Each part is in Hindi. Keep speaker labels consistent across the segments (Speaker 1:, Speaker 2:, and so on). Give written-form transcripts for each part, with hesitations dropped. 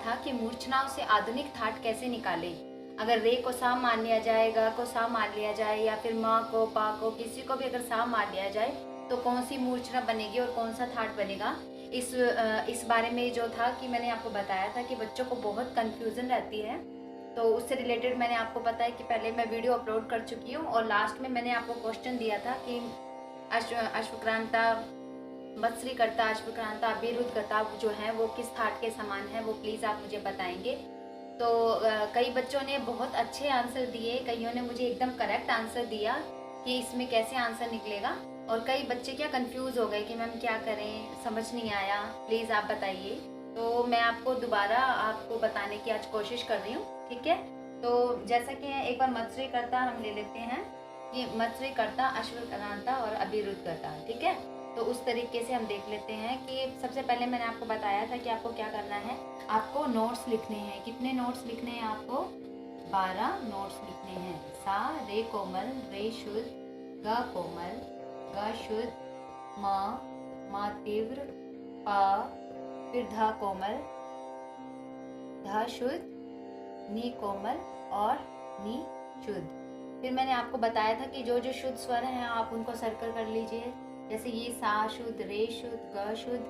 Speaker 1: था कि मूर्छनाओं से आधुनिक ठाट कैसे निकालें। अगर रे को सा मान लिया जाए, ग को सा मान लिया जाए, या फिर माँ को, पा को, किसी को भी अगर सा मान लिया जाए तो कौन सी मूर्छना बनेगी और कौन सा ठाट बनेगा। इस बारे में जो था कि मैंने आपको बताया था कि बच्चों को बहुत कन्फ्यूज़न रहती है, तो उससे रिलेटेड मैंने आपको पता है कि पहले मैं वीडियो अपलोड कर चुकी हूँ और लास्ट में मैंने आपको क्वेश्चन दिया था कि अश्वक्रांता, मत्स्यकर्ता, अश्वक्रांता, अभिरुद्धकर्ता जो है वो किस ठाट के समान है, वो प्लीज़ आप मुझे बताएंगे। तो कई बच्चों ने बहुत अच्छे आंसर दिए, कईयों ने मुझे एकदम करेक्ट आंसर दिया कि इसमें कैसे आंसर निकलेगा, और कई बच्चे क्या कंफ्यूज हो गए कि मैम क्या करें, समझ नहीं आया, प्लीज़ आप बताइए। तो मैं आपको दोबारा आपको बताने की आज कोशिश कर रही हूँ, ठीक है। तो जैसा कि एक बार मत्स्यकर्ता हम ले लेते हैं कि मत्स्यकर्ता, अश्वक्रांता और अभिरुद्धकर्ता, ठीक है। तो उस तरीके से हम देख लेते हैं कि सबसे पहले मैंने आपको बताया था कि आपको क्या करना है, आपको नोट्स लिखने हैं। कितने नोट्स लिखने हैं आपको? 12 नोट्स लिखने हैं। सा, रे कोमल, रे शुद्ध, ग कोमल, ग शुद्ध, म तीव्र, प, फिर ध कोमल, ध शुद्ध, नी कोमल और नी शुद्ध। फिर मैंने आपको बताया था कि जो जो शुद्ध स्वर हैं आप उनको सर्कल कर लीजिए। जैसे ये सा शुद्ध, रे शुद्ध, ग शुद्ध,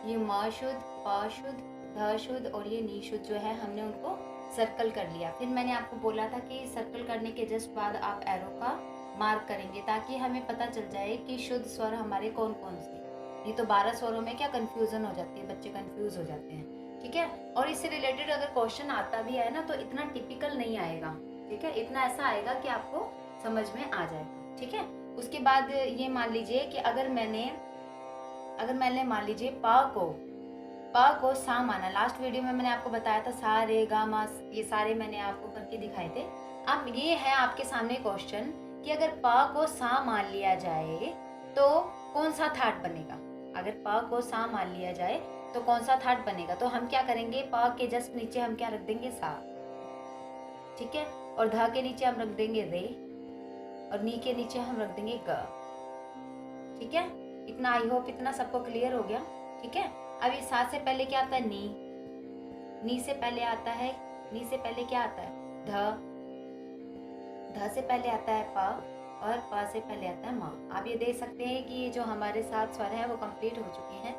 Speaker 1: ये म शुद्ध, प शुद्ध, ध शुद्ध और ये नी शुद्ध जो है हमने उनको सर्कल कर लिया। फिर मैंने आपको बोला था कि सर्कल करने के जस्ट बाद आप एरो का मार्क करेंगे ताकि हमें पता चल जाए कि शुद्ध स्वर हमारे कौन कौन से। नहीं तो 12 स्वरों में क्या कन्फ्यूज़न हो जाती है, बच्चे कन्फ्यूज़ हो जाते हैं, ठीक है। और इससे रिलेटेड अगर क्वेश्चन आता भी है ना तो इतना टिपिकल नहीं आएगा, ठीक है, इतना ऐसा आएगा कि आपको समझ में आ जाएगा, ठीक है। उसके बाद ये मान लीजिए कि अगर मैंने मान लीजिए पा को सा माना। लास्ट वीडियो में मैंने आपको बताया था सा, रे, गा, मा, ये सारे मैंने आपको करके दिखाए थे। अब ये है आपके सामने क्वेश्चन कि अगर पा को सा मान लिया जाए तो कौन सा ठाट बनेगा। अगर पा को सा मान लिया जाए तो कौन सा ठाट बनेगा। तो हम क्या करेंगे, पा के जस्ट नीचे हम क्या रख देंगे, सा, ठीक है, और धा के नीचे हम रख देंगे रे, और नी के नीचे हम रख देंगे ग, ठीक है। इतना आई होप इतना सबको क्लियर हो गया, ठीक है। अब इस सा से पहले क्या आता है, नी से पहले आता है, नी से पहले क्या आता है, ध से पहले आता है पा, और पा से पहले आता है मा। आप ये देख सकते हैं कि ये जो हमारे 7 स्वर हैं वो कंप्लीट हो चुके हैं।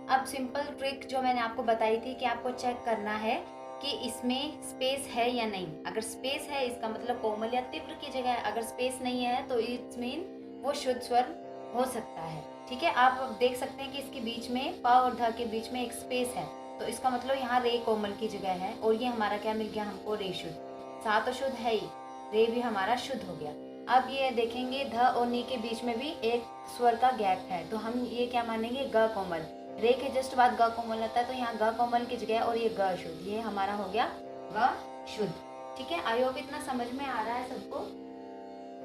Speaker 1: अब सिंपल ट्रिक जो मैंने आपको बताई थी कि आपको चेक करना है कि इसमें स्पेस है या नहीं। अगर स्पेस है इसका मतलब कोमल या तीव्र की जगह है, अगर स्पेस नहीं है तो इट्स मीन वो शुद्ध स्वर हो सकता है, ठीक है। आप देख सकते हैं कि इसके बीच में पा और ध के बीच में एक स्पेस है, तो इसका मतलब यहाँ रे कोमल की जगह है, और ये हमारा क्या मिल गया हमको, रे शुद्ध। सा तो शुद्ध है ही, रे भी हमारा शुद्ध हो गया। अब ये देखेंगे ध और नी के बीच में भी एक स्वर का गैप है, तो हम ये क्या मानेंगे, ग कोमल। रे के जस्ट बाद ग कोमल आता है, तो यहाँ ग कोमल की जगह और ये ग शुद्ध, ये हमारा हो गया ग शुद्ध, ठीक है। आई होप इतना समझ में आ रहा है सबको,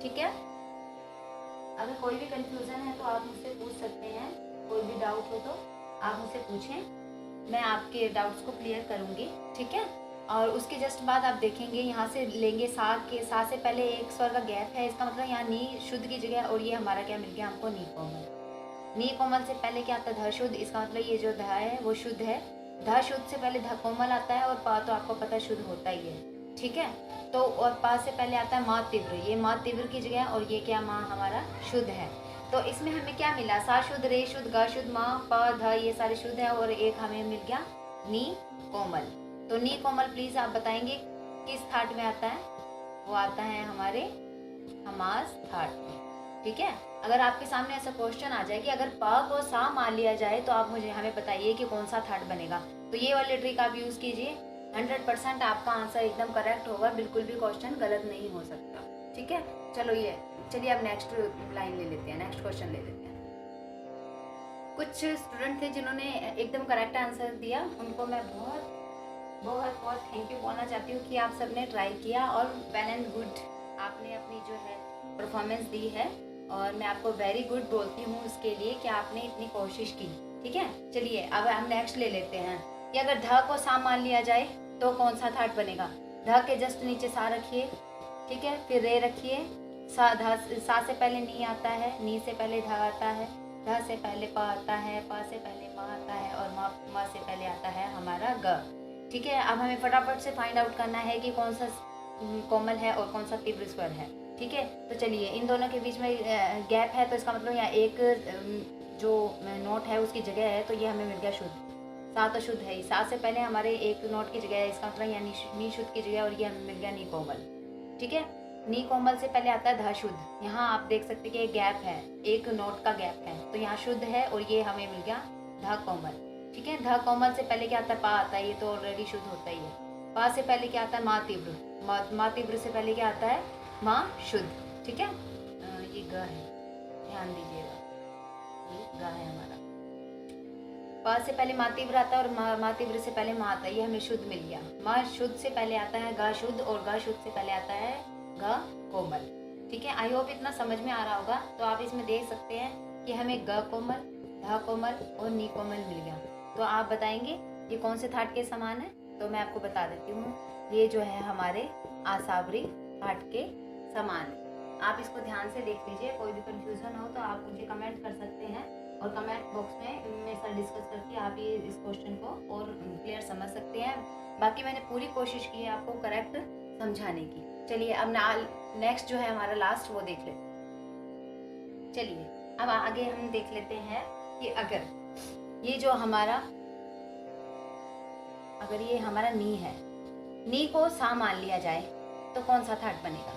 Speaker 1: ठीक है। अगर कोई भी कंफ्यूजन है तो आप मुझसे पूछ सकते हैं, कोई भी डाउट हो तो आप मुझसे पूछें, मैं आपके डाउट्स को क्लियर करूँगी, ठीक है। और उसके जस्ट बाद आप देखेंगे यहाँ से लेंगे सा से पहले एक स्वर का गैप है, इसका मतलब यहाँ नी शुद्ध की जगह, और ये हमारा क्या मिल गया हमको, नी कोमल। नी कोमल से पहले क्या आता है, ध शुद्ध, इसका मतलब ये जो ध है वो शुद्ध है। ध शुद्ध से पहले ध कोमल आता है, और पा तो आपको पता शुद्ध होता ही है, ठीक है। तो और पा से पहले आता है मा तीव्र, ये मा तीव्र की जगह, और ये क्या मा हमारा शुद्ध है। तो इसमें हमें क्या मिला, सा शुद्ध, रे शुद्ध, ग शुद्ध, मा, प, ध, ये सारे शुद्ध है, और एक हमें मिल गया नी कोमल। तो नी कोमल प्लीज आप बताएंगे किस ठाट में आता है, वो आता है हमारे समास ठाट में, ठीक है। अगर आपके सामने ऐसा क्वेश्चन आ जाए कि अगर पा को सा मान लिया जाए तो आप हमें बताइए कि कौन सा ठाट बनेगा, तो ये वाली ट्रिक आप यूज कीजिए, 100% आपका आंसर एकदम करेक्ट होगा, बिल्कुल भी क्वेश्चन गलत नहीं हो सकता, ठीक है। चलिए अब नेक्स्ट लाइन ले लेते हैं, नेक्स्ट क्वेश्चन ले लेते हैं। कुछ स्टूडेंट थे जिन्होंने एकदम करेक्ट आंसर दिया, उनको मैं बहुत बहुत बहुत थैंक यू बोलना चाहती हूँ कि आप सबने ट्राई किया और वेल एंड गुड आपने अपनी जो है परफॉर्मेंस दी है, और मैं आपको वेरी गुड बोलती हूँ उसके लिए कि आपने इतनी कोशिश की, ठीक है। चलिए अब हम नेक्स्ट ले लेते हैं कि अगर ध को सा मान लिया जाए तो कौन सा ठाट बनेगा। ध के जस्ट नीचे सा रखिए, ठीक है, फिर रे रखिए, सा से पहले नी आता है, नी से पहले ध आता है, ध से पहले पा आता है, पा से पहले मा आता है, और मा से पहले आता है हमारा ग। ठीक है, अब हमें फटाफट से फाइंड आउट करना है कि कौन सा कोमल है और कौन सा तीव्र स्वर है। ठीक है, तो चलिए इन दोनों के बीच में गैप है, तो इसका मतलब यहाँ एक जो नोट है उसकी जगह है, तो ये हमें मिल गया शुद्ध। सा तो शुद्ध है ही, सा से पहले हमारे एक नोट की जगह है, इसका मतलब यहाँ नी शुद्ध की जगह, और ये हमें मिल गया नी कोमल। ठीक है, नी कोमल से पहले आता है ध शुद्ध। यहाँ आप देख सकते कि एक गैप है, एक नोट का गैप है, तो यहाँ शुद्ध है और ये हमें मिल गया ध कोमल। ठीक है, ध कोमल से पहले क्या आता है, पा आता है, ये तो ऑलरेडी शुद्ध होता ही है। पा से पहले क्या आता है, मा तीव्र। मा तीव्र से पहले क्या आता है, माँ शुद्ध। ठीक है, ये ग है, ध्यान दीजिएगा, ये ग है हमारा। पा से पहले मा तीव्र आता है और मा तीव्र से पहले मा आता है, ये हमें शुद्ध मिल गया। मा शुद्ध से पहले आता है गा शुद्ध, और गा शुद्ध से पहले आता है ग कोमल। ठीक है, आई होप इतना समझ में आ रहा होगा। तो आप इसमें देख सकते हैं कि हमें ग कोमल, ध कोमल और नी कोमल मिल गया। तो आप बताएंगे ये कौन से थाट के समान है? तो मैं आपको बता देती हूँ, ये जो है हमारे आसावरी थाट के समान है। आप इसको ध्यान से देख लीजिए, कोई भी कंफ्यूजन हो तो आप मुझे कमेंट कर सकते हैं, और कमेंट बॉक्स में मेरे साथ डिस्कस करके आप ये इस क्वेश्चन को और क्लियर समझ सकते हैं। बाकी मैंने पूरी कोशिश की है आपको करेक्ट समझाने की। चलिए अब नेक्स्ट जो है हमारा लास्ट, वो देख लेते हैं। चलिए अब आगे हम देख लेते हैं कि अगर ये जो हमारा, अगर ये हमारा नी है, नी को सा मान लिया जाए तो कौन सा थाट बनेगा?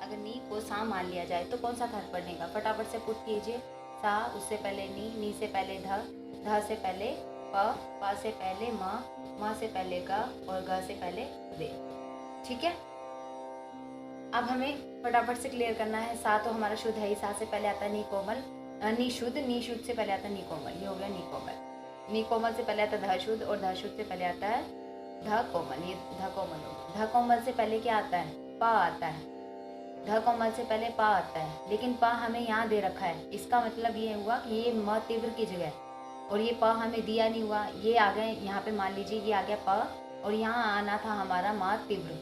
Speaker 1: अगर नी को सा मान लिया जाए तो कौन सा थाट बनेगा? फटाफट से पुट कीजिए। सा, उससे पहले नी से पहले ध से पहले पा से पहले मा से पहले गा, और गा से पहले रे। ठीक है, अब हमें फटाफट से क्लियर करना है। सा तो हमारा शुद्ध है ही, सा से पहले आता है नी कोमल, नी शुद्ध से पहले आता है नी कोमल, ये हो गया नी कोमल। नी कोमल से पहले आता है ध शुद्ध, और ध शुद्ध से पहले आता है ध कोमल, ये ध कोमल हो गया। ध कोमल से पहले क्या आता है, पा आता है। ध कोमल से पहले पा आता है, लेकिन पा हमें यहाँ दे रखा है, इसका मतलब ये हुआ कि ये म तीव्र की जगह, और ये पा हमें दिया नहीं हुआ, ये आ गए यहाँ पे, मान लीजिए ये आ गया पा, और यहाँ आना था हमारा मा तीव्र।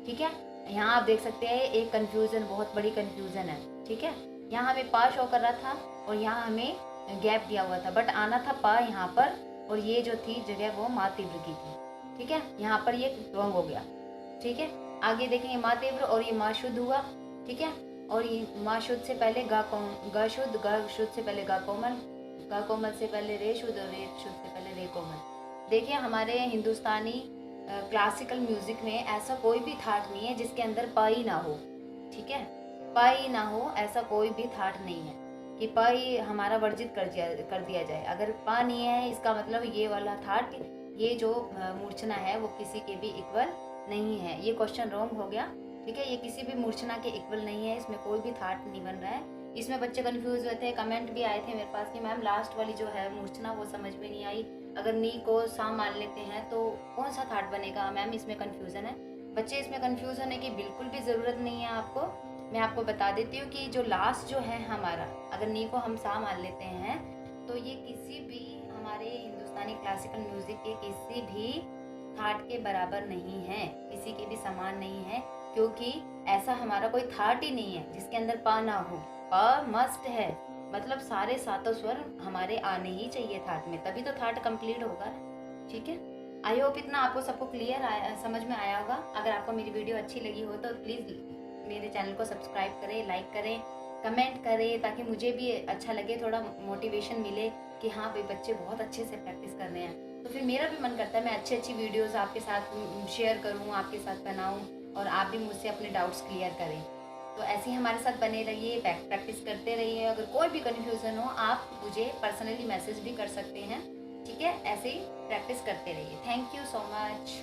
Speaker 1: ठीक है, यहाँ आप देख सकते हैं एक कंफ्यूजन, बहुत बड़ी कंफ्यूजन है। ठीक है, यहाँ हमें पा शो कर रहा था और यहाँ हमें गैप दिया हुआ था, बट आना था पा यहाँ पर, और ये जो थी जगह वो मा तीव्र की थी। ठीक है, यहाँ पर ये रॉन्ग हो गया। ठीक है, आगे देखेंगे मा तीव्र और ये मा शुद्ध हुआ। ठीक है, और ये मा शुद्ध से पहले ग शुद्ध से पहले गा कोमल से पहले रे शुद्ध, और रे शुद्ध से पहले रे कोमल। देखिए हमारे हिंदुस्तानी क्लासिकल म्यूजिक में ऐसा कोई भी थाट नहीं है जिसके अंदर पाई ना हो। ठीक है, पाई ना हो ऐसा कोई भी थाट नहीं है कि पाई हमारा वर्जित कर दिया जाए। अगर पा नहीं है, इसका मतलब ये वाला थाट, ये जो मूर्छना है वो किसी के भी इक्वल नहीं है। ये क्वेश्चन रॉन्ग हो गया। ठीक है, ये किसी भी मूर्छना के इक्वल नहीं है, इसमें कोई भी थाट नहीं बन रहा है। इसमें बच्चे कंफ्यूज हुए थे, कमेंट भी आए थे मेरे पास कि मैम लास्ट वाली जो है मूर्छना वो समझ में नहीं आई, अगर नी को सा मान लेते हैं तो कौन सा थाट बनेगा? मैम इसमें कंफ्यूजन है। बच्चे इसमें कंफ्यूज होने की बिल्कुल भी ज़रूरत नहीं है आपको। मैं आपको बता देती हूँ कि जो लास्ट जो है हमारा, अगर नी को हम सा मान लेते हैं तो ये किसी भी हमारे हिंदुस्तानी क्लासिकल म्यूजिक के किसी भी थाट के बराबर नहीं है, किसी के भी समान नहीं है, क्योंकि ऐसा हमारा कोई थाट ही नहीं है जिसके अंदर पा ना हो। पा मस्ट है, मतलब सारे सातों स्वर हमारे आने ही चाहिए थाट में, तभी तो थाट कंप्लीट होगा। ठीक है, आई होप इतना आपको सबको क्लियर समझ में आया होगा। अगर आपको मेरी वीडियो अच्छी लगी हो तो प्लीज़ मेरे चैनल को सब्सक्राइब करें, लाइक करें, कमेंट करें, ताकि मुझे भी अच्छा लगे, थोड़ा मोटिवेशन मिले कि हाँ भाई बच्चे बहुत अच्छे से प्रैक्टिस कर रहे हैं। तो फिर मेरा भी मन करता है मैं अच्छी वीडियोस आपके साथ शेयर करूँ, आपके साथ बनाऊँ, और आप भी मुझसे अपने डाउट्स क्लियर करें। तो ऐसे ही हमारे साथ बने रहिए, प्रैक्टिस करते रहिए। अगर कोई भी कन्फ्यूज़न हो आप मुझे पर्सनली मैसेज भी कर सकते हैं। ठीक है, ऐसे ही प्रैक्टिस करते रहिए। Thank you so much.